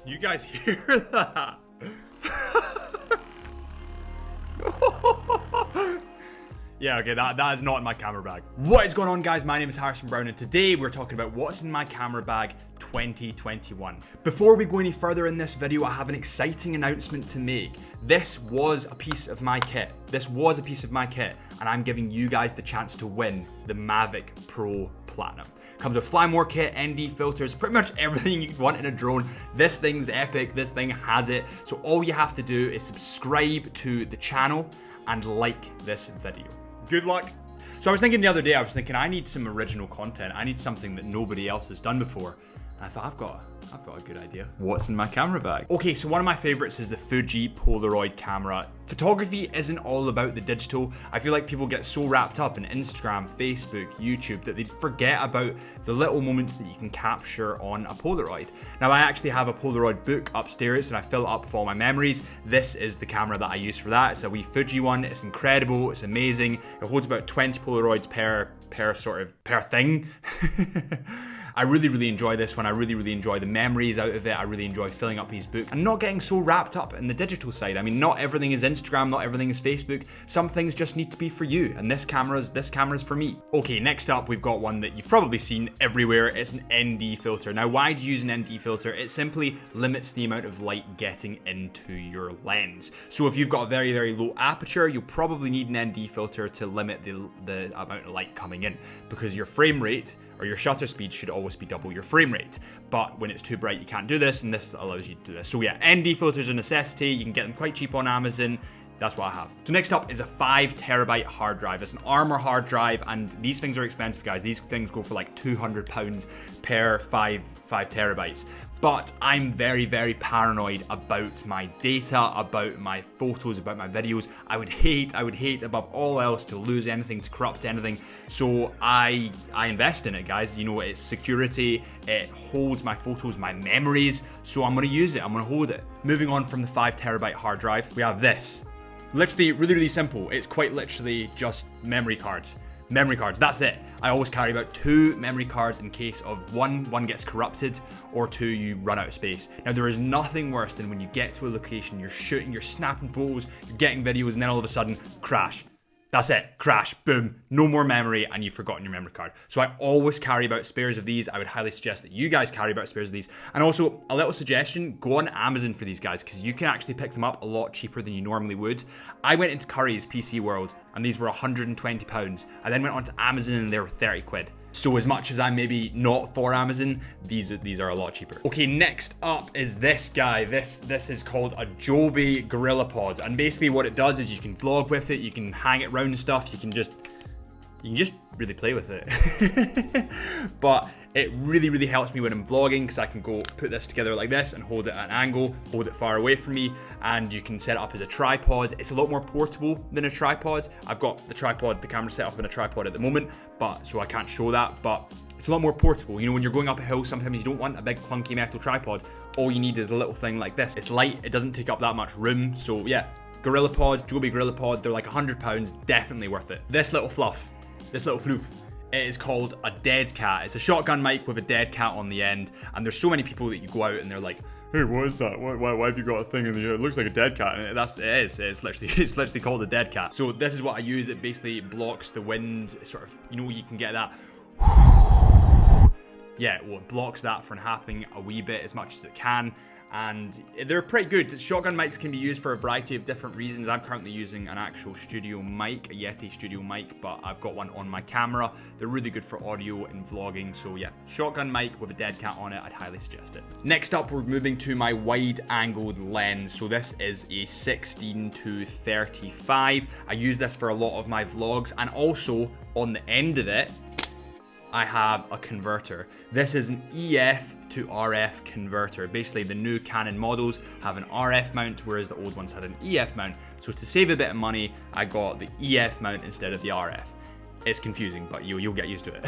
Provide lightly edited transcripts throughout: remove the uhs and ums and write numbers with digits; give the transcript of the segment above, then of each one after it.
Can you guys hear that? Yeah, okay, that is not in my camera bag. What is going on, guys? My name is Harrison Brown, and today we're talking about what's in my camera bag 2021. Before we go any further in this video, I have an exciting announcement to make. This was a piece of my kit. And I'm giving you guys the chance to win the Mavic Pro Platinum. Comes with fly more kit, ND filters, pretty much everything you want in a drone. This thing's epic, this thing has it. So all you have to do is subscribe to the channel and like this video. Good luck. So I was thinking the other day, I need some original content. I need something that nobody else has done before. And I thought, I've got a good idea. What's in my camera bag? Okay, so one of my favorites is the Fuji Polaroid camera. Photography isn't all about the digital. I feel like people get so wrapped up in Instagram, Facebook, YouTube that they forget about the little moments that you can capture on a Polaroid. Now, I actually have a Polaroid book upstairs and I fill it up with all my memories. This is the camera that I use for that. It's a wee Fuji one. It's incredible. It's amazing. It holds about 20 Polaroids per thing. I really enjoy this one. I really enjoy the memories out of it. I really enjoy filling up these books and not getting so wrapped up in the digital side. I mean, not everything is Instagram, not everything is Facebook. Some things just need to be for you, and this camera's for me. Okay, next up, we've got one that you've probably seen everywhere. It's an ND filter. Now, why do you use an ND filter? It simply limits the amount of light getting into your lens. So if you've got a very low aperture, you'll probably need an ND filter to limit the amount of light coming in, because your frame rate or your shutter speed should always be double your frame rate. But when it's too bright, you can't do this, and this allows you to do this. So yeah, ND filters are a necessity. You can get them quite cheap on Amazon. That's what I have. So next up is a 5 terabyte hard drive. It's an Armor hard drive, and these things are expensive, guys. These things go for like £200 per 5 terabytes. But I'm very paranoid about my data, about my photos, about my videos. I would hate above all else to lose anything, to corrupt anything. So I invest in it, guys. You know, it's security, it holds my photos, my memories. So I'm gonna use it, I'm gonna hold it. Moving on from the 5 terabyte hard drive, we have this. Literally, really simple. It's quite literally just memory cards. Memory cards, that's it. I always carry about 2 memory cards in case of one gets corrupted, or 2, you run out of space. Now, there is nothing worse than when you get to a location, you're shooting, you're snapping photos, you're getting videos, and then all of a sudden, crash. That's it, crash, boom, no more memory, and you've forgotten your memory card. So I always carry about spares of these. I would highly suggest that you guys carry about spares of these. And also, a little suggestion, go on Amazon for these guys, because you can actually pick them up a lot cheaper than you normally would. I went into Curry's PC World, and these were £120. I then went onto Amazon, and they were 30 quid. So as much as I'm maybe not for Amazon, these are a lot cheaper. Okay, next up is this guy. This is called a Joby Gorillapod, and basically what it does is you can vlog with it, you can hang it around stuff, you can just really play with it. But it really helps me when I'm vlogging, because I can go put this together like this and hold it at an angle, hold it far away from me, and you can set it up as a tripod. It's a lot more portable than a tripod. I've got the camera set up in a tripod at the moment, but so I can't show that, but it's a lot more portable. You know, when you're going up a hill, sometimes you don't want a big clunky metal tripod. All you need is a little thing like this. It's light, it doesn't take up that much room, so yeah. Gorillapod, Joby Gorillapod, they're like £100, definitely worth it. This little floof, it is called a dead cat. It's a shotgun mic with a dead cat on the end, and there's so many people that you go out and they're like, hey, what is that? Why have you got a thing in the air? It looks like a dead cat. And it's literally called a dead cat. So this is what I use. It basically blocks the wind, sort of, you know, you can get that. Yeah, well, it blocks that from happening a wee bit as much as it can. And they're pretty good. Shotgun mics can be used for a variety of different reasons. I'm currently using an actual studio mic, a Yeti studio mic, but I've got one on my camera. They're really good for audio and vlogging. So yeah, shotgun mic with a dead cat on it, I'd highly suggest it. Next up, we're moving to my wide angled lens. So this is a 16-35. I use this for a lot of my vlogs, and also on the end of it, I have a converter. This is an EF to RF converter. Basically, the new Canon models have an RF mount, whereas the old ones had an EF mount. So to save a bit of money, I got the EF mount instead of the RF. It's confusing, but you'll get used to it.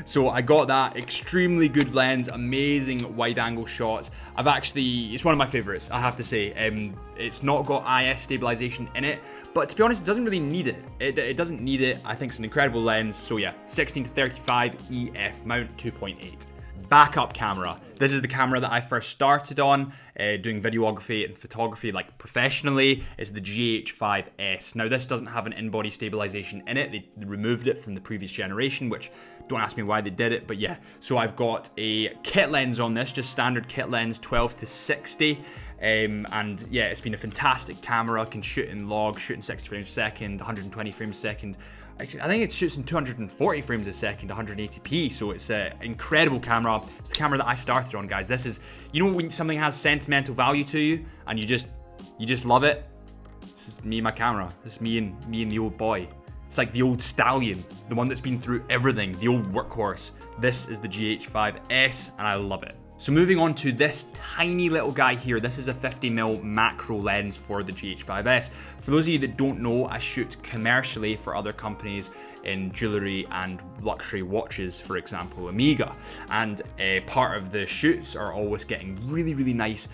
So I got that extremely good lens, amazing wide angle shots. It's one of my favorites, I have to say. It's not got IS stabilization in it, but to be honest, it doesn't really need it. It doesn't need it. I think it's an incredible lens. So yeah, 16-35 EF mount 2.8. backup camera. This is the camera that I first started on, doing videography and photography like professionally. It's the GH5S. Now this doesn't have an in-body stabilization in it. They removed it from the previous generation, which don't ask me why they did it, but yeah. So I've got a kit lens on this, just standard kit lens, 12 to 60. And yeah, it's been a fantastic camera. Can shoot in log, shoot in 60 frames a second, 120 frames a second. Actually, I think it shoots in 240 frames a second, 180p, so it's an incredible camera. It's the camera that I started on, guys. This is, you know, when something has sentimental value to you and you just love it. This is me and my camera. This is me and the old boy. It's like the old stallion, the one that's been through everything, the old workhorse. This is the GH5S, and I love it. So moving on to this tiny little guy here, this is a 50mm macro lens for the GH5S. For those of you that don't know, I shoot commercially for other companies in jewelry and luxury watches, for example, Omega. And part of the shoots are always getting really, really nice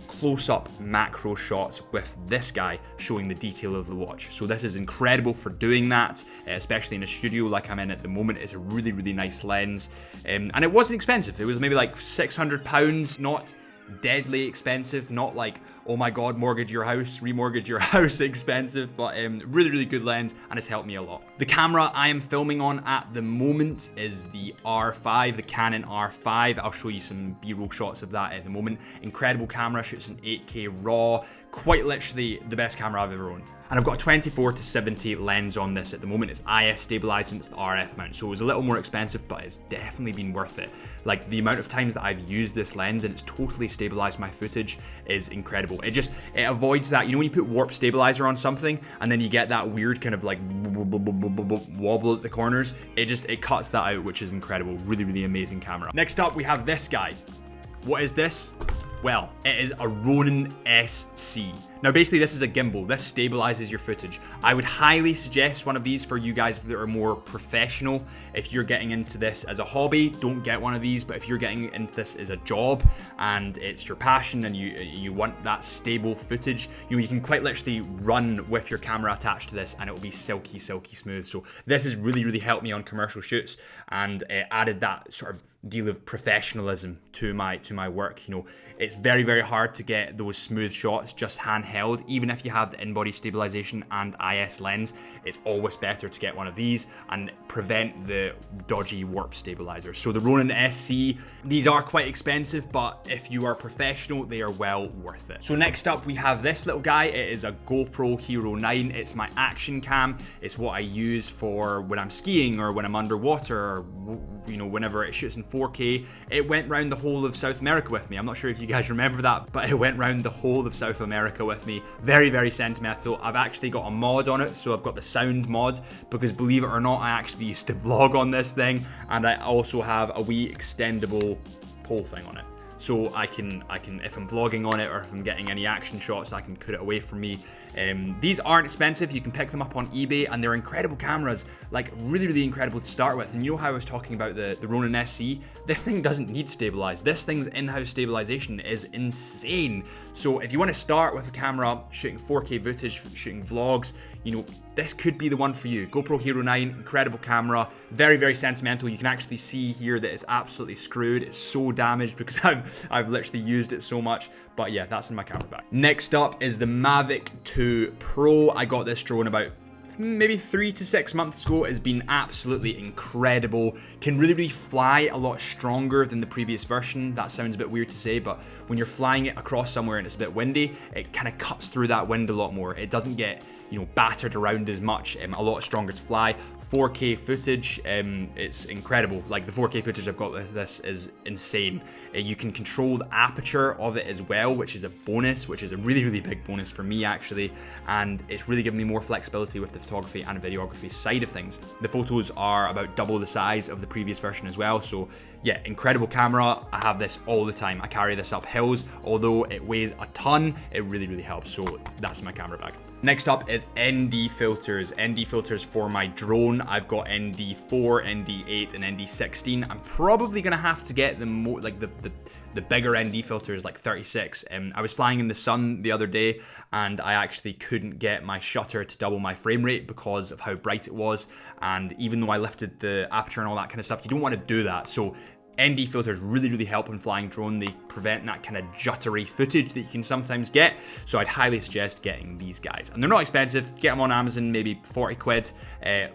close-up macro shots with this guy showing the detail of the watch. So this is incredible for doing that, especially in a studio like I'm in at the moment. It's a really, really nice lens, and it wasn't expensive. It was maybe like £600, not deadly expensive, not like, oh my god, mortgage your house, remortgage your house expensive, but really, really good lens, and it's helped me a lot. The camera I am filming on at the moment is the R5, the Canon R5. I'll show you some B-roll shots of that at the moment. Incredible camera, shoots in 8K RAW, quite literally the best camera I've ever owned. And I've got a 24 to 70 lens on this at the moment. It's IS stabilized and it's the RF mount, so it was a little more expensive, but it's definitely been worth it. Like, the amount of times that I've used this lens and it's totally stabilized my footage is incredible. It avoids that, you know, when you put warp stabilizer on something and then you get that weird kind of like wobble at the corners, it cuts that out, which is incredible. Really, really amazing camera. Next up, we have this guy. What is this? Well, it is a Ronin Sc. Now basically this is a gimbal. This stabilizes your footage. I would highly suggest one of these for you guys that are more professional. If you're getting into this as a hobby, don't get one of these, but if you're getting into this as a job and it's your passion and you want that stable footage, you can quite literally run with your camera attached to this and it will be silky, silky smooth. So this has really, really helped me on commercial shoots and added that sort of deal of professionalism to my work. You know, it's very, very hard to get those smooth shots just handheld. Even if you have the in-body stabilization and IS lens, it's always better to get one of these and prevent the dodgy warp stabilizer. So the Ronin Sc, these are quite expensive, but if you are professional, they are well worth it. So next up, we have this little guy. It is a Gopro Hero 9. It's my action cam. It's what I use for when I'm skiing or when I'm underwater, or, you know, whenever it shoots in 4K. It went round the whole of South America with me. I'm not sure if you guys remember that, but it went round the whole of South America with me. Very, very sentimental. I've actually got a mod on it, so I've got the sound mod, because believe it or not, I actually used to vlog on this thing, and I also have a wee extendable pole thing on it. So I can, if I'm vlogging on it or if I'm getting any action shots, I can put it away from me. These aren't expensive. You can pick them up on eBay and they're incredible cameras, like really, really incredible to start with. And you know how I was talking about the Ronin Sc? This thing doesn't need stabilized. This thing's in-house stabilization is insane. So if you want to start with a camera shooting 4K footage, shooting vlogs, you know, this could be the one for you. GoPro Hero 9, incredible camera, very, very sentimental. You can actually see here that it's absolutely screwed. It's so damaged because I've literally used it so much. But yeah, that's in my camera bag. Next up is the Mavic 2 Pro. I got this drone about maybe 3 to 6 months ago. It's been absolutely incredible. Can really, really fly a lot stronger than the previous version. That sounds a bit weird to say, but when you're flying it across somewhere and it's a bit windy, it kind of cuts through that wind a lot more. It doesn't get, you know, battered around as much. A lot stronger to fly. 4K footage, it's incredible. Like the 4K footage I've got with this is insane. You can control the aperture of it as well, which is a bonus, which is a really, really big bonus for me actually. And it's really given me more flexibility with the photography and videography side of things. The photos are about double the size of the previous version as well. So yeah, incredible camera. I have this all the time. I carry this up hills. Although it weighs a ton, it really, really helps. So that's my camera bag. Next up is ND filters. ND filters for my drone. I've got ND4, ND8, and ND16. I'm probably gonna have to get the more like the bigger ND filters, like 36. I was flying in the sun the other day and I actually couldn't get my shutter to double my frame rate because of how bright it was. And even though I lifted the aperture and all that kind of stuff, you don't want to do that. So ND filters really help when flying drone. They prevent that kind of juttery footage that you can sometimes get. So I'd highly suggest getting these guys. And they're not expensive. Get them on Amazon, maybe 40 quid.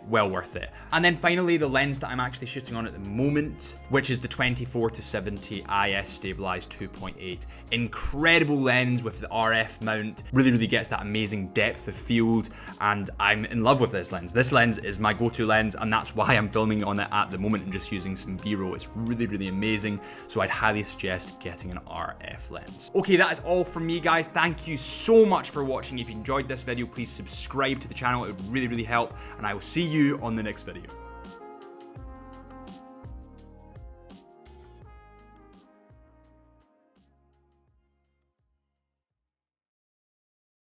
Well worth it. And then finally, the lens that I'm actually shooting on at the moment, which is the 24-70 IS stabilized 2.8. Incredible lens with the RF mount. Really gets that amazing depth of field. And I'm in love with this lens. This lens is my go-to lens, and that's why I'm filming on it at the moment and just using some B-roll. It's really amazing. So I'd highly suggest getting an RF lens. Okay, that is all from me, guys. Thank you so much for watching. If you enjoyed this video, please subscribe to the channel. It would really help, and I will see you on the next video.